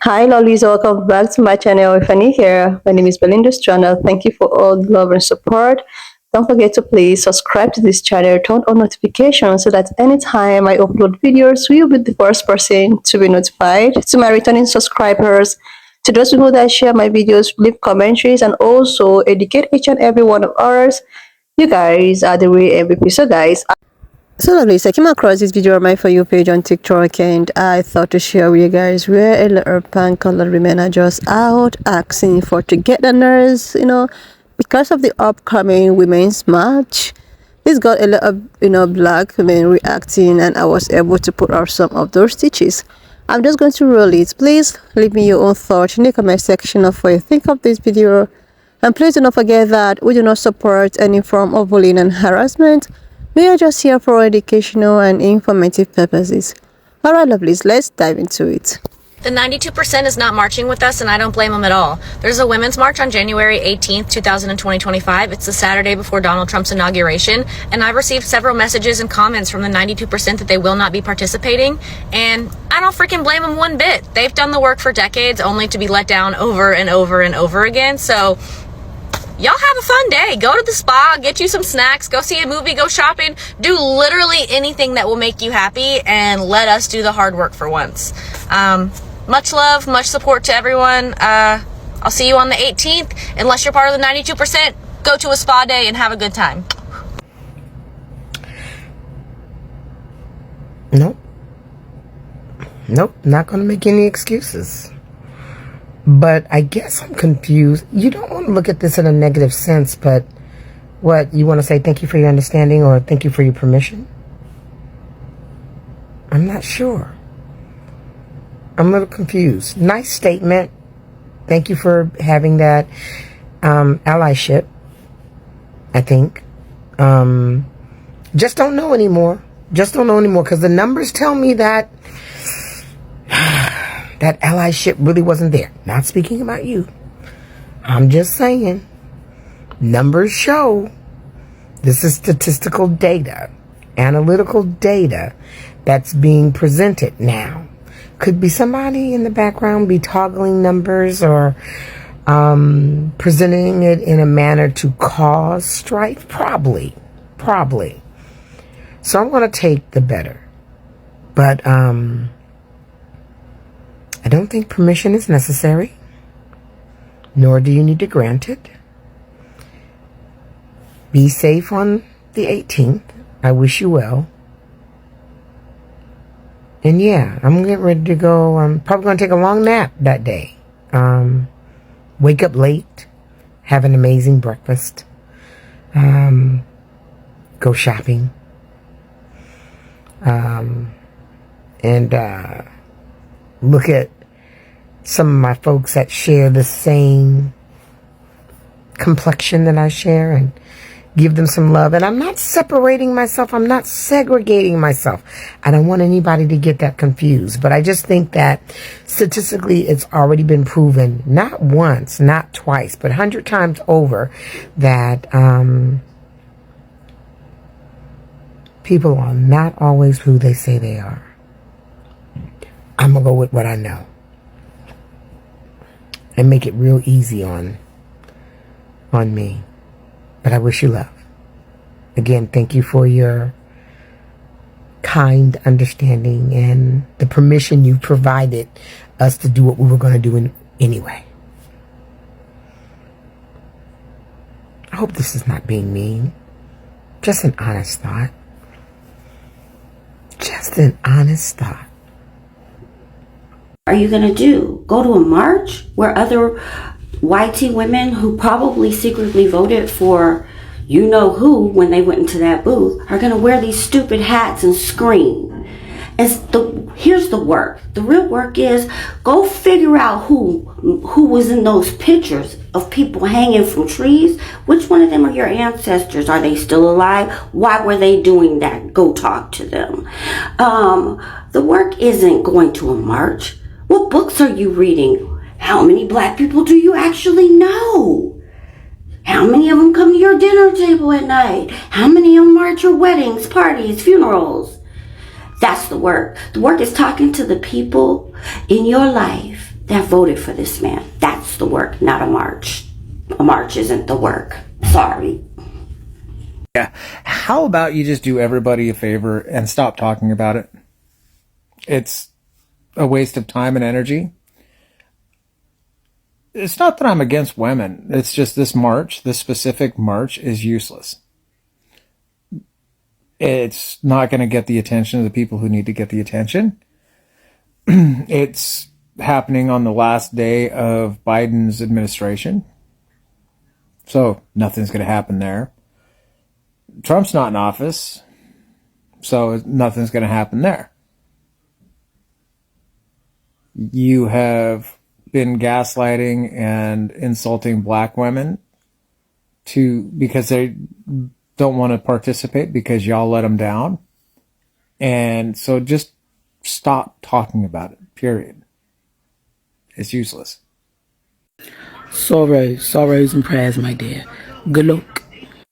Hi lollies, welcome back to my channel. If you're new here, my name is Belinda's channel. Thank you for all the love and support. Don't forget to please subscribe to this channel, turn on notifications so that anytime I upload videos, you'll be the first person to be notified. To my returning subscribers, to those people that share my videos, leave commentaries, and also educate each and every one of ours, you guys are the real MVP. So guys, so lovely. I came across this video on my For You page on TikTok and I thought to share with you guys where a lot of pan-colored women are just out asking for togetherness, because of the upcoming Women's March. This got a lot of, black women reacting and I was able to put out some of those stitches. I'm just going to roll it. Please leave me your own thoughts in the comment section of what you think of this video. And please do not forget that we do not support any form of bullying and harassment. We are just here for educational and informative purposes. Alright lovelies, let's dive into it. The 92% is not marching with us, and I don't blame them at all. There's a Women's March on January 18th, 2025. It's the Saturday before Donald Trump's inauguration, and I've received several messages and comments from the 92% that they will not be participating, and I don't freaking blame them one bit. They've done the work for decades only to be let down over and over and over again, so y'all have a fun day. Go to the spa, get you some snacks, go see a movie, go shopping, do literally anything that will make you happy, and let us do the hard work for once. Much love, much support to everyone. I'll see you on the 18th. Unless you're part of the 92%, go to a spa day and have a good time. Nope. Nope, not going to make any excuses. But I guess I'm confused. You don't want to look at this in a negative sense, but what, you want to say thank you for your understanding or thank you for your permission? I'm not sure. I'm a little confused. Nice statement. Thank you for having that allyship, I think. Just don't know anymore. Just don't know anymore because the numbers tell me that that allyship really wasn't there. Not speaking about you. I'm just saying. Numbers show. This is statistical data, analytical data that's being presented now. Could be somebody in the background be toggling numbers or presenting it in a manner to cause strife? Probably. So I'm going to take the better. But I don't think permission is necessary, nor do you need to grant it. Be safe on the 18th. I wish you well. And yeah, I'm getting ready to go. I'm probably going to take a long nap that day. Wake up late, have an amazing breakfast, go shopping, and look at some of my folks that share the same complexion that I share and give them some love. And I'm not separating myself. I'm not segregating myself. I don't want anybody to get that confused. But I just think that statistically it's already been proven, not once, not twice, but 100 times over, that people are not always who they say they are. I'm going to go with what I know and make it real easy on me. But I wish you love. Again, thank you for your kind understanding and the permission you provided us to do what we were going to do anyway. I hope this is not being mean. Just an honest thought. Just an honest thought. Are you going to do? Go to a march where other YT women who probably secretly voted for you know who when they went into that booth are going to wear these stupid hats and scream? Here's the work. The real work is go figure out who was in those pictures of people hanging from trees. Which one of them are your ancestors? Are they still alive? Why were they doing that? Go talk to them. The work isn't going to a march. What books are you reading? How many black people do you actually know? How many of them come to your dinner table at night? How many of them are at your weddings, parties, funerals? That's the work. The work is talking to the people in your life that voted for this man. That's the work, not a march. A march isn't the work. Sorry. Yeah. How about you just do everybody a favor and stop talking about it? It's a waste of time and energy. It's not that I'm against women. It's just this march, this specific march, is useless. It's not going to get the attention of the people who need to get the attention. It's happening on the last day of Biden's administration. So nothing's going to happen there. Trump's not in office. So nothing's going to happen there. You have been gaslighting and insulting black women because they don't want to participate because y'all let them down. And so just stop talking about it, period. It's useless. Sorrows and prayers, my dear. Good luck.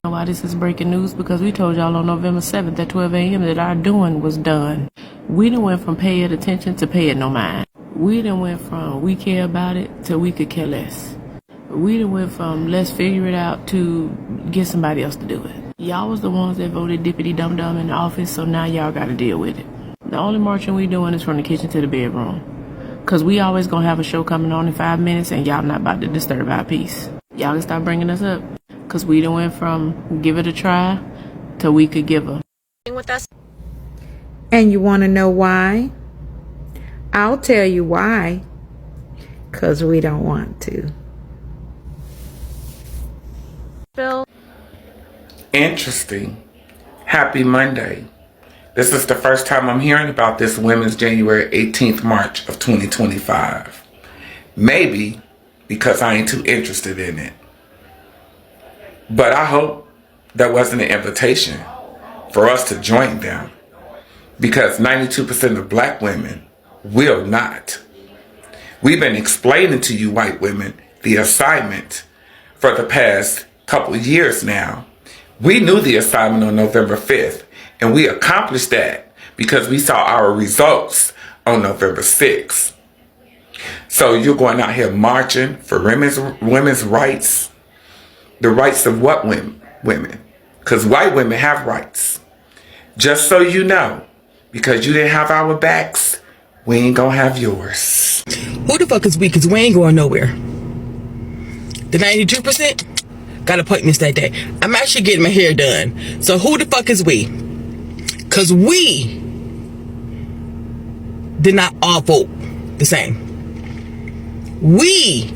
Why this is breaking news? Because we told y'all on November 7th at 12 a.m. that our doing was done. We done went from pay it attention to pay it no mind. We done went from we care about it to we could care less. We done went from let's figure it out to get somebody else to do it. Y'all was the ones that voted dippity dum dum in the office, so now y'all gotta deal with it. The only marching we doing is from the kitchen to the bedroom. Cause we always gonna have a show coming on in 5 minutes and y'all not about to disturb our peace. Y'all can stop bringing us up. Cause we done went from give it a try to we could give her. With us. And you want to know why? I'll tell you why. Because we don't want to. Bill. Interesting. Happy Monday. This is the first time I'm hearing about this Women's January 18th March of 2025. Maybe because I ain't too interested in it. But I hope that wasn't an invitation for us to join them. Because 92% of black women will not. We've been explaining to you white women the assignment for the past couple of years now. We knew the assignment on November 5th, and we accomplished that because we saw our results on November 6th. So you're going out here marching for women's rights. The rights of what women? Because white women have rights. Just so you know, because you didn't have our backs, we ain't gonna have yours. Who the fuck is we? Because we ain't going nowhere. The 92% got appointments that day. I'm actually getting my hair done. So who the fuck is we? Because we did not all vote the same. We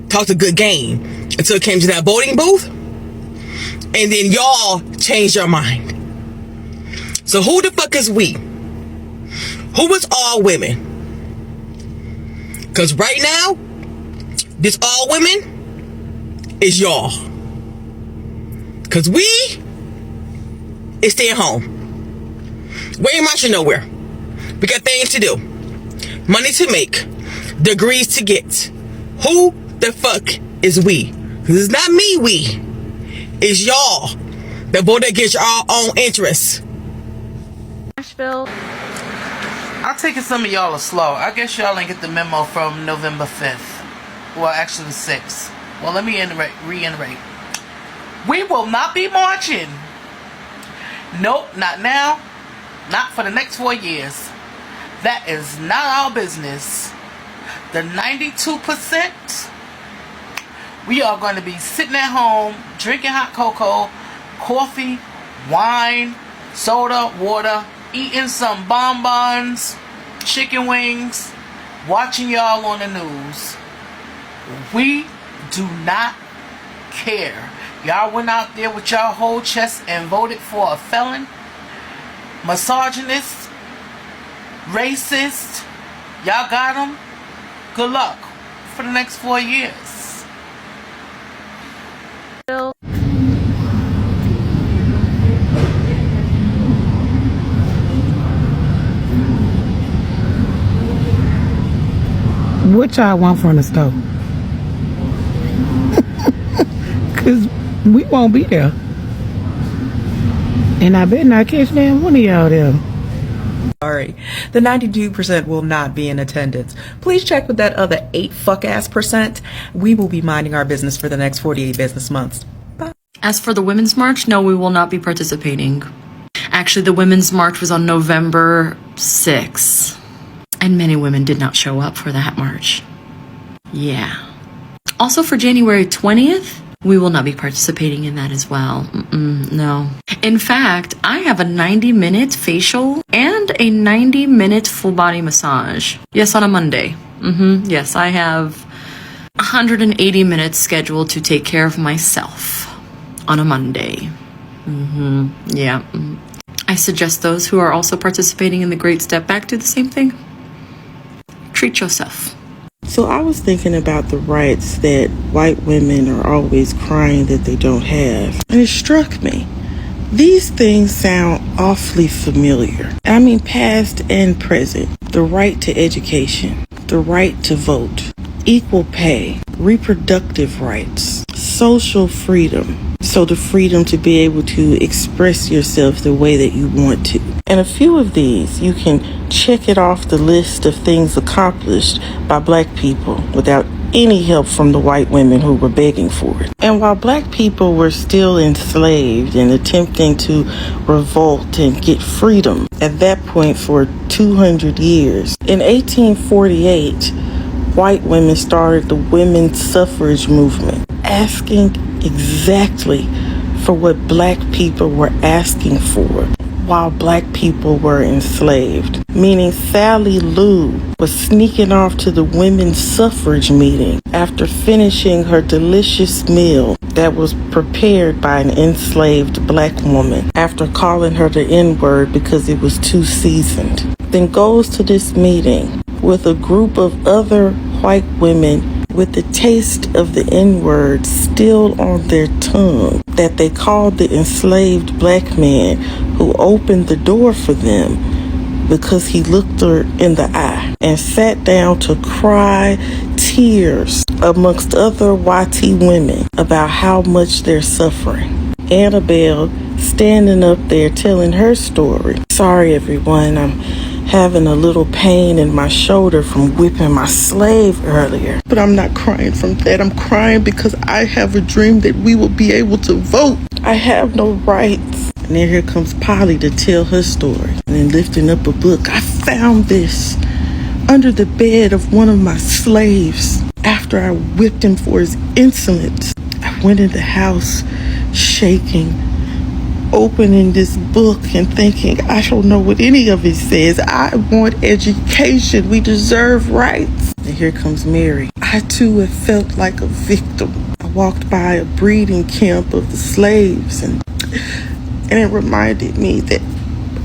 talked a good game until it came to that voting booth. And then y'all changed your mind. So who the fuck is we? Who is all women? Because right now, this all women is y'all. Because we is staying home. We ain't marching nowhere. We got things to do. Money to make. Degrees to get. Who the fuck is we? Because it's not me, we. It's y'all that voted against your own interests. Nashville. I'm taking some of y'all are slow. I guess y'all ain't get the memo from November 5th. Well, actually the 6th. Well, let me reiterate. We will not be marching. Nope, not now. Not for the next 4 years. That is not our business. The 92%, we are going to be sitting at home, drinking hot cocoa, coffee, wine, soda, water, eating some bonbons, chicken wings, watching y'all on the news. We do not care. Y'all went out there with y'all whole chest and voted for a felon, misogynist, racist. Y'all got them. Good luck for the next 4 years. Bill. What y'all want from the store? Because we won't be there. And I bet not catch damn one of y'all there. Sorry, the 92% will not be in attendance. Please check with that other 8 fuck-ass percent. We will be minding our business for the next 48 business months. Bye. As for the Women's March, no, we will not be participating. Actually, the Women's March was on November 6th, and many women did not show up for that march. Yeah. Also, for January 20th, we will not be participating in that as well. No. In fact, I have a 90-minute facial and a 90-minute full body massage. Yes, on a Monday. Yes, I have 180 minutes scheduled to take care of myself on a Monday. Yeah. I suggest those who are also participating in the Great Step Back do the same thing. Treat yourself. So I was thinking about the rights that white women are always crying that they don't have. And it struck me. These things sound awfully familiar. I mean, past and present. The right to education, the right to vote, equal pay, reproductive rights, social freedom. So the freedom to be able to express yourself the way that you want to. And a few of these, you can check it off the list of things accomplished by black people without any help from the white women who were begging for it. And while black people were still enslaved and attempting to revolt and get freedom at that point for 200 years, in 1848, white women started the women's suffrage movement, asking exactly for what black people were asking for while black people were enslaved. Meaning Sally Lou was sneaking off to the women's suffrage meeting after finishing her delicious meal that was prepared by an enslaved black woman after calling her the N-word because it was too seasoned. Then goes to this meeting with a group of other white women with the taste of the N-word still on their tongue that they called the enslaved black man who opened the door for them because he looked her in the eye and sat down to cry tears amongst other YT women about how much they're suffering. Annabelle standing up there telling her story. Sorry everyone, I'm having a little pain in my shoulder from whipping my slave earlier. But I'm not crying from that. I'm crying because I have a dream that we will be able to vote. I have no rights. And then here comes Polly to tell her story. And then lifting up a book. I found this under the bed of one of my slaves after I whipped him for his insolence. I went in the house shaking, opening this book and thinking, I don't know what any of it says. I want education. We deserve rights. And here comes Mary. I too have felt like a victim. I walked by a breeding camp of the slaves and it reminded me that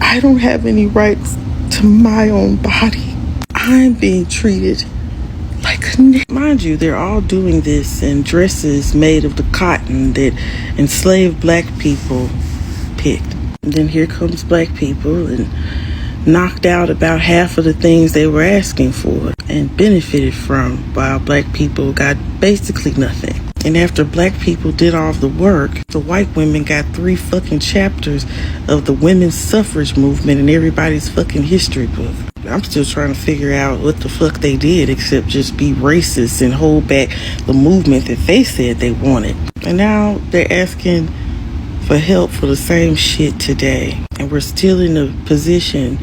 I don't have any rights to my own body. I'm being treated like a nigger. Mind you, they're all doing this in dresses made of the cotton that enslaved black people picked. And then here comes black people and knocked out about half of the things they were asking for and benefited from, while black people got basically nothing. And after black people did all the work, the white women got 3 fucking chapters of the women's suffrage movement in everybody's fucking history book. I'm still trying to figure out what the fuck they did except just be racist and hold back the movement that they said they wanted. And now they're asking for help for the same shit today. And we're still in a position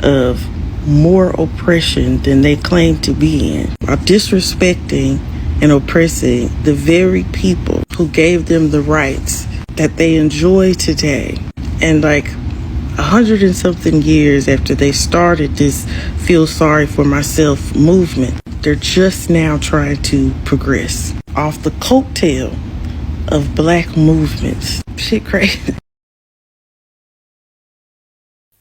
of more oppression than they claim to be in, while disrespecting and oppressing the very people who gave them the rights that they enjoy today. And like 100 and something years after they started this feel sorry for myself movement, they're just now trying to progress off the coattail of black movements. Shit crazy.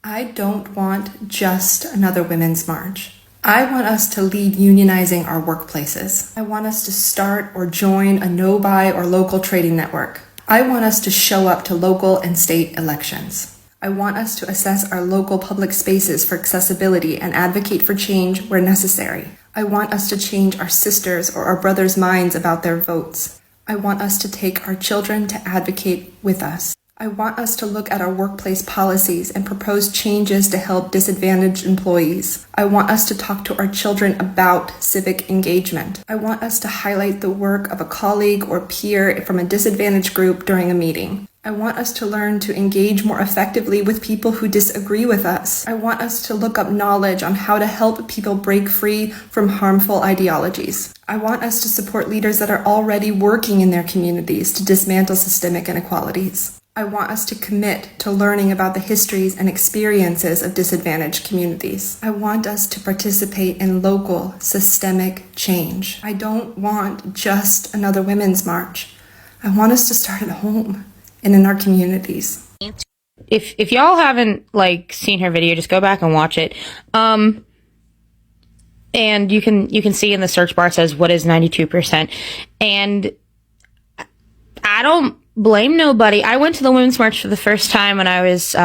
I don't want just another women's march. I want us to lead unionizing our workplaces. I want us to start or join a no-buy or local trading network. I want us to show up to local and state elections. I want us to assess our local public spaces for accessibility and advocate for change where necessary. I want us to change our sisters' or our brothers' minds about their votes. I want us to take our children to advocate with us. I want us to look at our workplace policies and propose changes to help disadvantaged employees. I want us to talk to our children about civic engagement. I want us to highlight the work of a colleague or peer from a disadvantaged group during a meeting. I want us to learn to engage more effectively with people who disagree with us. I want us to look up knowledge on how to help people break free from harmful ideologies. I want us to support leaders that are already working in their communities to dismantle systemic inequalities. I want us to commit to learning about the histories and experiences of disadvantaged communities. I want us to participate in local, systemic change. I don't want just another women's march. I want us to start at home and in our communities. If y'all haven't seen her video, just go back and watch it. And you can see in the search bar it says what is 92%. And I don't blame nobody. I went to the Women's March for the first time when I was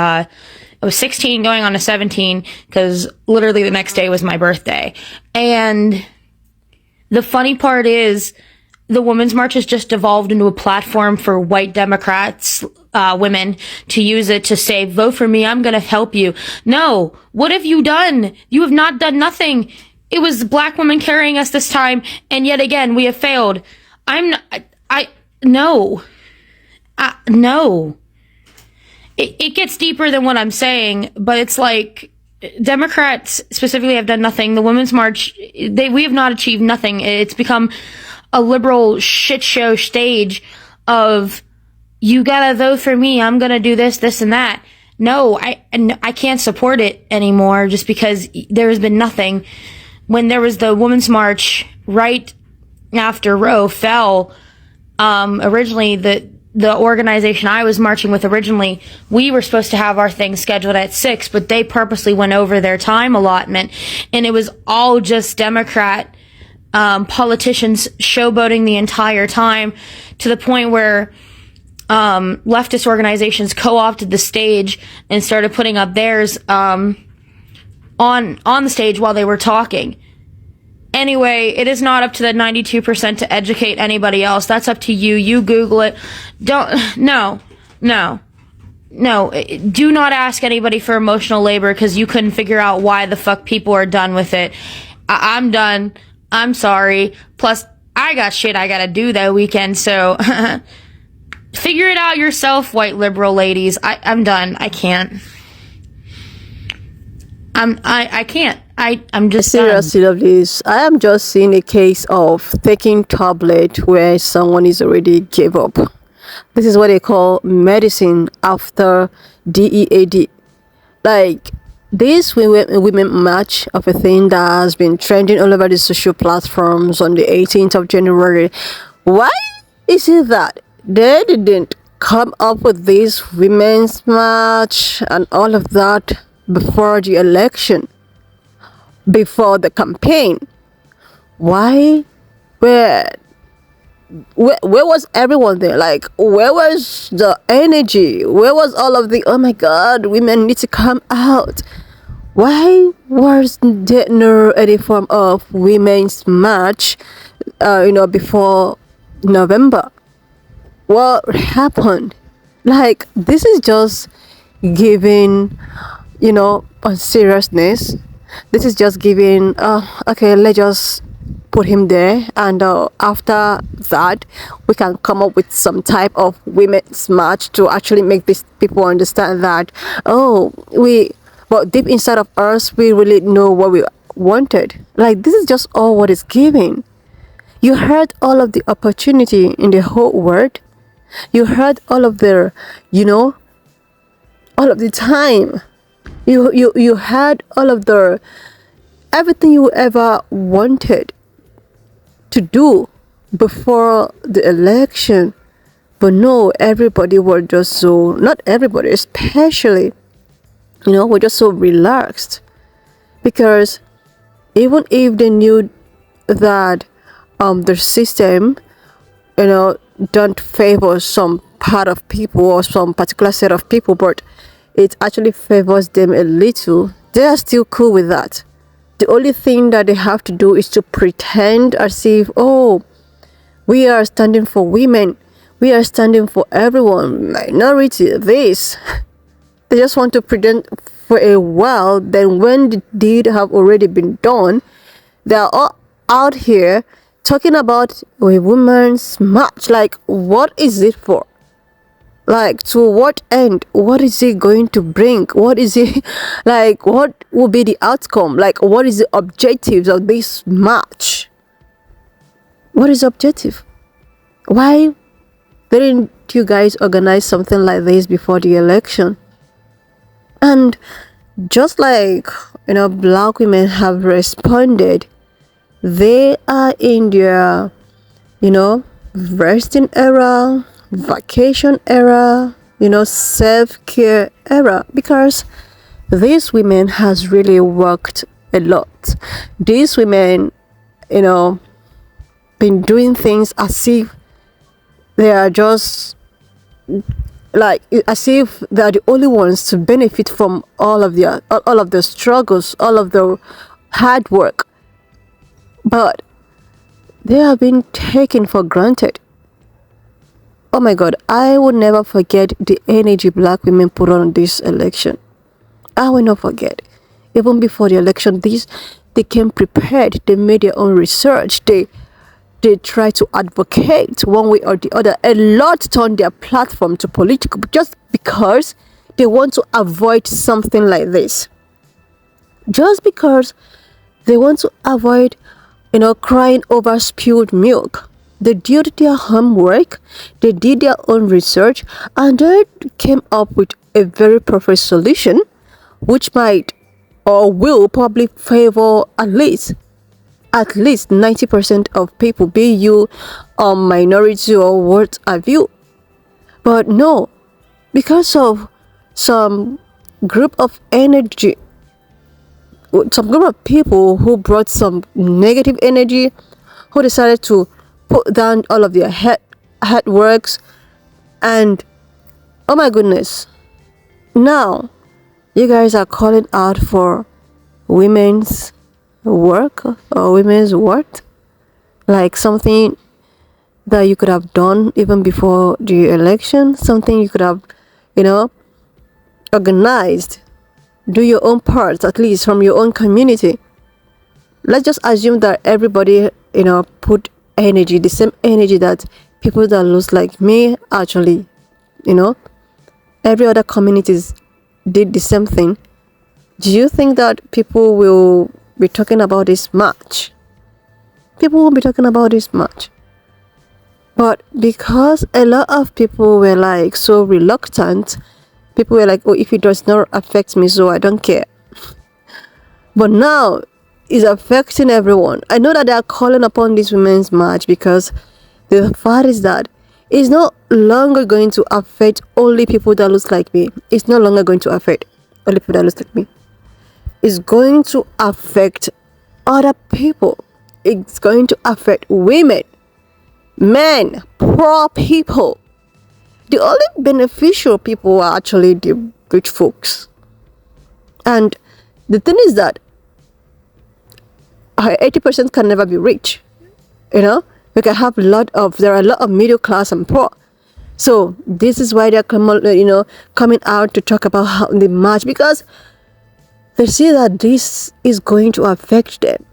16 going on to 17, because literally the next day was my birthday. And the funny part is the Women's March has just evolved into a platform for white Democrats, women, to use it to say, vote for me, I'm gonna help you. No, what have you done? You have not done nothing. It was black women carrying us this time, and yet again, we have failed. No. No. It gets deeper than what I'm saying, but it's like, Democrats specifically have done nothing. The Women's March, we have not achieved nothing. It's become a liberal shit show stage of, you gotta vote for me, I'm gonna do this, this, and that. No, I can't support it anymore just because there has been nothing. When there was the Women's March right after Roe fell, originally the organization I was marching with originally, we were supposed to have our thing scheduled at 6, but they purposely went over their time allotment, and it was all just Democrat politicians showboating the entire time, to the point where leftist organizations co-opted the stage and started putting up theirs on the stage while they were talking. Anyway, it is not up to the 92% to educate anybody else. That's up to you. You Google it. No. Do not ask anybody for emotional labor because you couldn't figure out why the fuck people are done with it. I'm done. I'm sorry. Plus, I got shit I gotta do that weekend, so figure it out yourself, white liberal ladies. I'm done. I can't. I can't. I'm just seriously, lovelies. I am just seeing a case of taking tablet where someone is already gave up. This is what they call medicine after DEAD. Like, this women march of a thing that has been trending all over the social platforms on the 18th of January. Why is it that they didn't come up with this women's march and all of that before the election, before the campaign? Why? Where was everyone there? Like, where was the energy? Where was all of the, oh my god, women need to come out? Why was there no any form of women's march before November? What happened? Like, this is just giving on seriousness. This is just giving okay, let's just put him there, and after that we can come up with some type of women's march to actually make these people understand that, but deep inside of us we really know what we wanted. Like, this is just all what is giving. You heard all of the opportunity in the whole world. You heard all of the all of the time. You had all of the everything you ever wanted to do before the election. But no, everybody was just so, not everybody, especially, we're just so relaxed. Because even if they knew that the system, don't favor some part of people or some particular set of people, but it actually favors them a little, they are still cool with that. The only thing that they have to do is to pretend as if, we are standing for women. We are standing for everyone, minority, this. They just want to pretend for a while, then when the deed have already been done, they are all out here talking about a woman's march. Like, what is it for? Like, to what end? What is it going to bring? What is it, like, what will be the outcome? Like, what is the objectives of this march? What is the objective? Why didn't you guys organize something like this before the election? And just like, black women have responded, they are in their, resting era, vacation era, self-care era, because these women has really worked a lot. These women, been doing things as if they are just like, as if they are the only ones to benefit from all of the struggles, all of the hard work, but they have been taken for granted. Oh my God, I will never forget the energy black women put on this election. I will not forget. Even before the election, they came prepared. They made their own research. They try to advocate one way or the other. A lot turn their platform to political just because they want to avoid something like this. Just because they want to avoid, crying over spilled milk. They did their homework, they did their own research, and they came up with a very perfect solution, which might or will probably favor at least 90% of people, be you a minority or what have you. But no, because of some group of people who brought some negative energy, who decided to put down all of their head works, and oh my goodness, now you guys are calling out for women's work or women's worth, like something that you could have done even before the election, something you could have, organized. Do your own part, at least from your own community. Let's just assume that everybody, put energy, the same energy that people that looks like me actually, every other communities did the same thing. Do you think that people will be talking about this much? People won't be talking about this much. But because a lot of people were like so reluctant, people were like, oh, if it does not affect me, so I don't care. But now it's affecting everyone. I know that they are calling upon this women's march because the fact is that it's no longer going to affect only people that look like me. It's no longer going to affect only people that look like me. It's going to affect other people. It's going to affect women, men, poor people. The only beneficial people are actually the rich folks. And the thing is that 80% can never be rich. We can have there are a lot of middle class and poor. So this is why they're coming out to talk about how the march, because they see that this is going to affect them.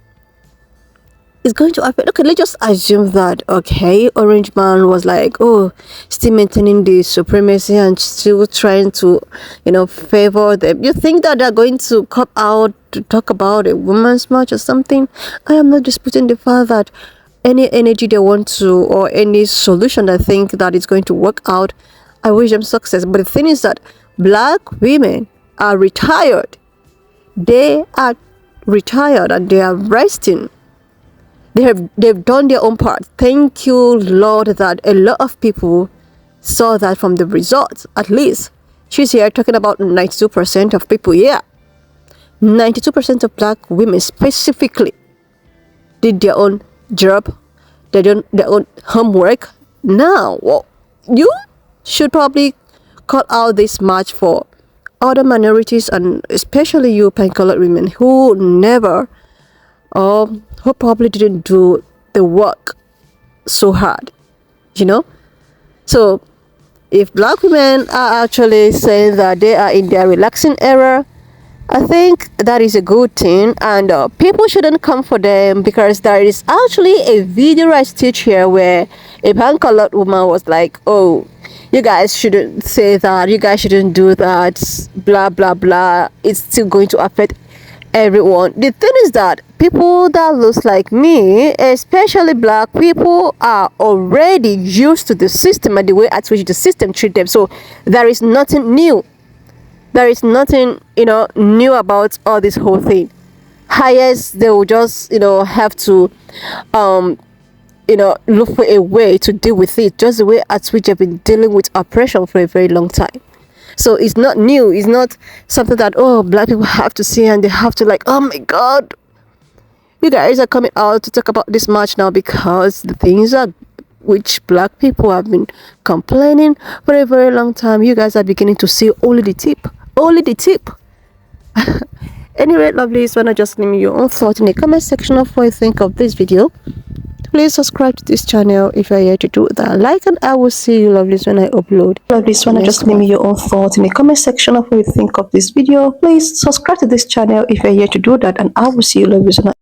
It's going to affect. Okay, let's just assume that, okay, Orange Man was like, oh, still maintaining the supremacy and still trying to, favor them. You think that they're going to come out to talk about a woman's march or something? I am not disputing the fact that any energy they want to, or any solution I think that is going to work out, I wish them success. But the thing is that black women are retired. They are retired and they are resting. They've done their own part. Thank you, Lord, that a lot of people saw that from the results. At least she's here talking about 92% of people. Yeah, 92% of black women specifically did their own job. They did their own homework. Now, you should probably call out this march for other minorities, and especially you pan-colored women who never, or who probably didn't do the work so hard. So if black women are actually saying that they are in their relaxing era, I think that is a good thing, and people shouldn't come for them, because there is actually a video I stitched here where a pan-colored woman was like, oh, you guys shouldn't say that, you guys shouldn't do that, blah blah blah, it's still going to affect everyone. The thing is that people that looks like me, especially black people, are already used to the system and the way at which the system treats them, so there is nothing new. There is nothing, new about all this whole thing. Highest, they will just, have to, look for a way to deal with it, just the way at which they've been dealing with oppression for a very long time. So it's not new. It's not something that, oh, black people have to see and they have to like, oh my God, you guys are coming out to talk about this much now, because the things are which black people have been complaining for a very long time, you guys are beginning to see only the tip. Only the tip. Anyway, lovelies, wanna just leave me your own thought in the comment section of what you think of this video. Please subscribe to this channel if you're here to do that. Like, and I will see you, lovelies, when I upload. Lovelies, wanna just leave me your own thought in the comment section of what you think of this video. Please subscribe to this channel if you're here to do that, and I will see you, lovelies, when I